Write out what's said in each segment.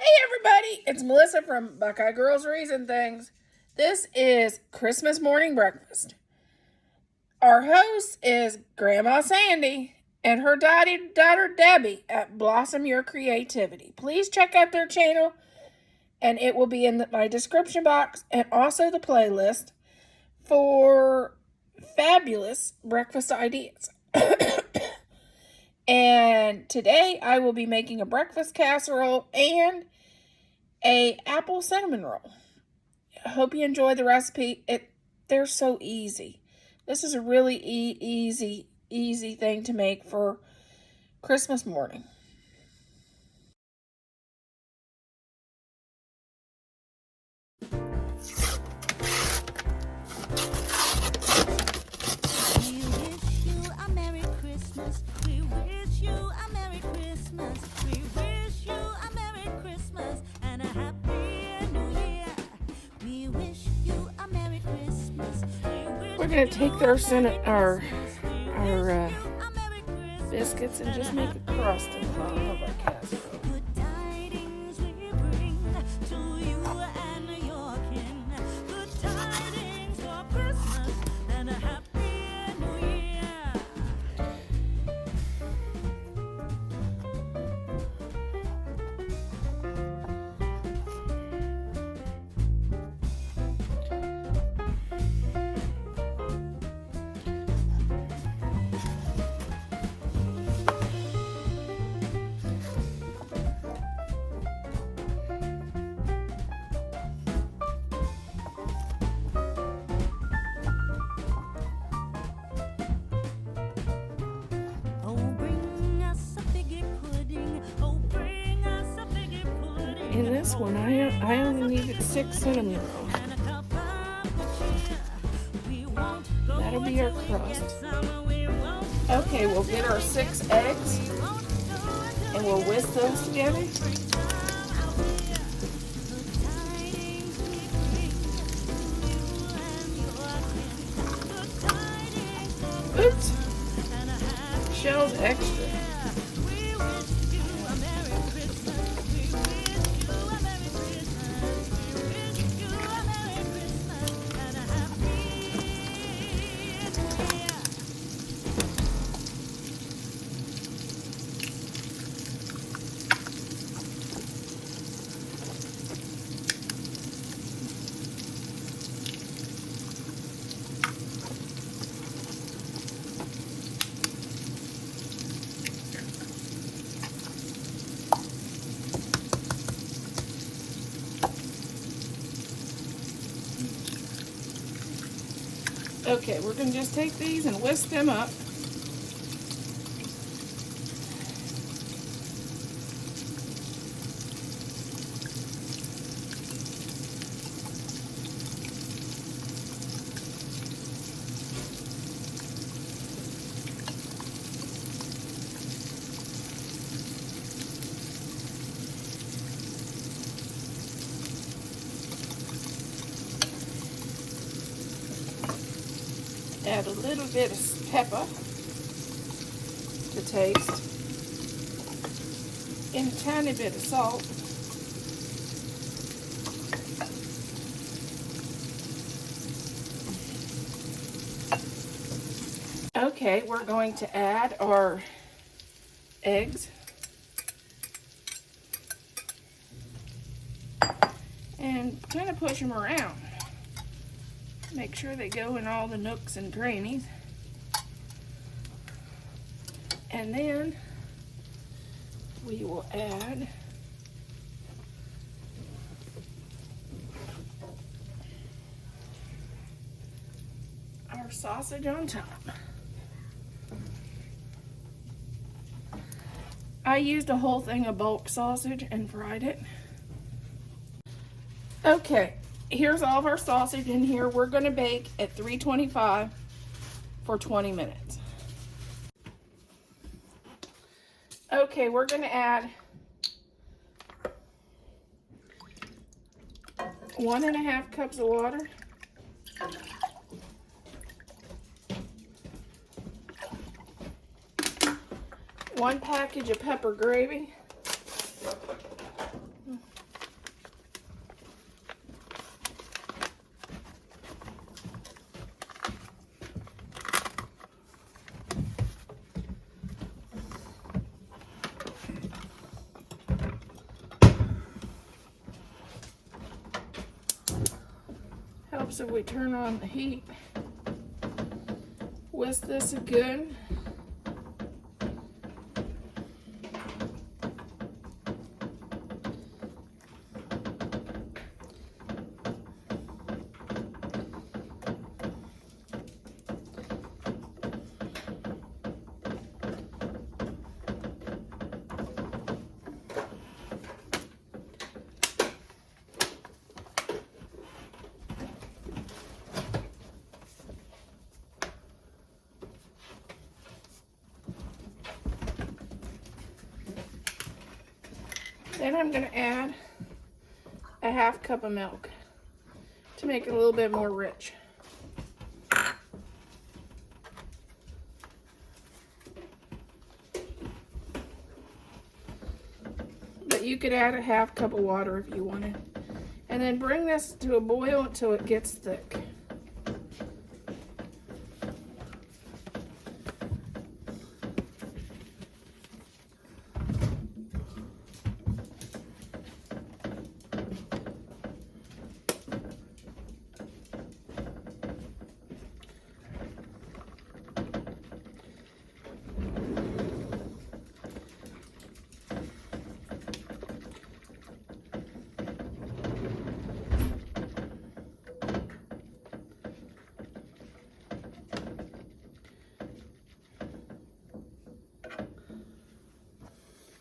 Everybody, it's Melissa from Buckeye Girls Reason Things. This is Christmas morning breakfast. Our host is Grandma Sandy and her daughter Debbie at Blossom Your Creativity. Please check out their channel, and it will be in my description box and also the playlist for fabulous breakfast ideas. And today I will be making a breakfast casserole and a apple cinnamon roll. I hope you enjoy the recipe. They're so easy. This is a really easy thing to make for Christmas morning. We're going to take our biscuits and just make a crust in the bottom of our casserole. In this one, I only needed 6 cinnamon rolls. That'll be our crust. Okay, we'll get our 6 eggs and we'll whisk those together. Oops, shell's extra. Okay, we're going to just take these and whisk them up. Add a little bit of pepper to taste and a tiny bit of salt. Okay, we're going to add our eggs and kind of push them around. Make sure they go in all the nooks and crannies. And then we will add our sausage on top. I used a whole thing of bulk sausage and fried it. Okay. Here's all of our sausage in here. We're going to bake at 325 for 20 minutes. Okay, we're going to add 1.5 cups of water. 1 package of pepper gravy. Helps if we turn on the heat. Whisk this good. Then I'm going to add a 1/2 cup of milk to make it a little bit more rich. But you could add a 1/2 cup of water if you wanted. And then bring this to a boil until it gets thick.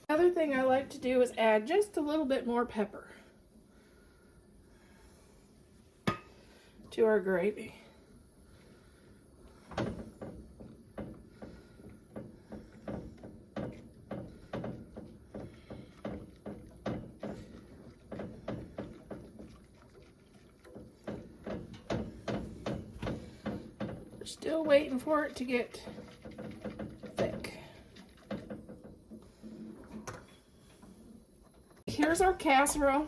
Another thing I like to do is add just a little bit more pepper to our gravy. We're still waiting for it to get thick. Here's our casserole.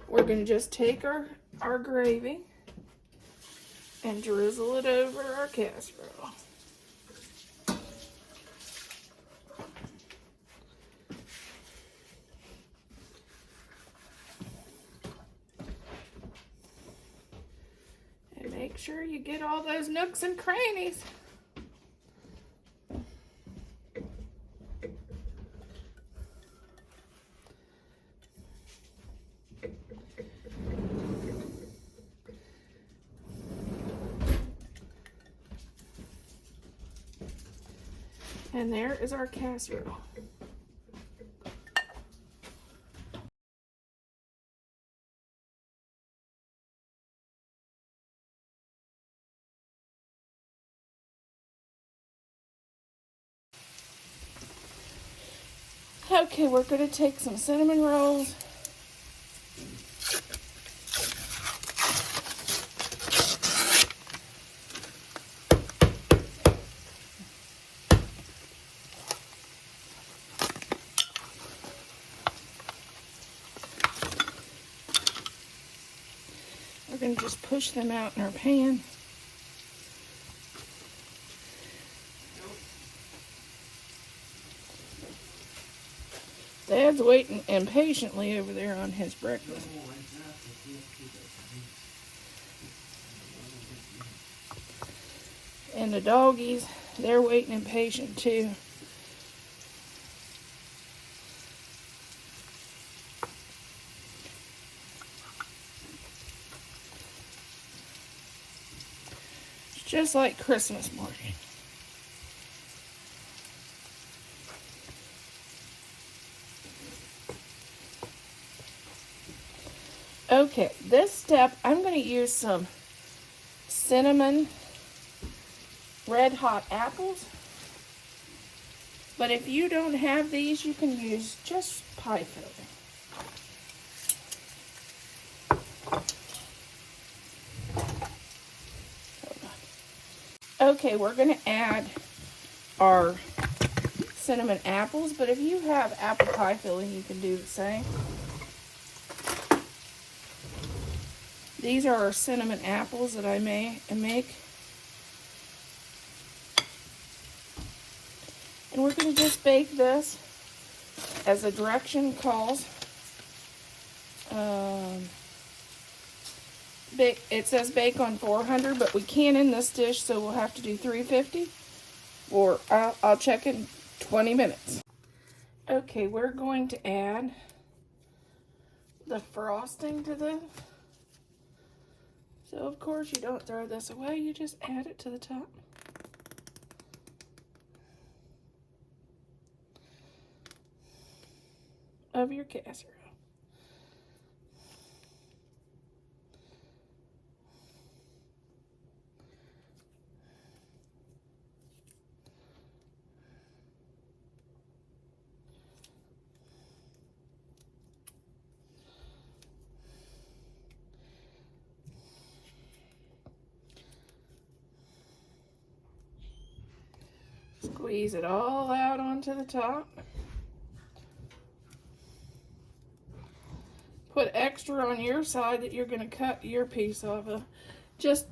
We're going to just take our gravy and drizzle it over our casserole. And make sure you get all those nooks and crannies. And there is our casserole. Okay, we're going to take some cinnamon rolls. We're going to just push them out in our pan. Dad's waiting impatiently over there on his breakfast. And the doggies, they're waiting impatient too. It's just like Christmas morning. Okay, this step, I'm going to use some cinnamon red hot apples. But if you don't have these, you can use just pie filling. Okay, we're going to add our cinnamon apples, but if you have apple pie filling, you can do the same. These are our cinnamon apples that I make. And we're going to just bake this as the direction calls. it says bake on 400, but we can't in this dish, so we'll have to do 350. Or I'll check in 20 minutes. Okay, we're going to add the frosting to this. So of course you don't throw this away, you just add it to the top. Of your casserole. Squeeze it all out onto the top. Put extra on your side that you're going to cut your piece off of. Just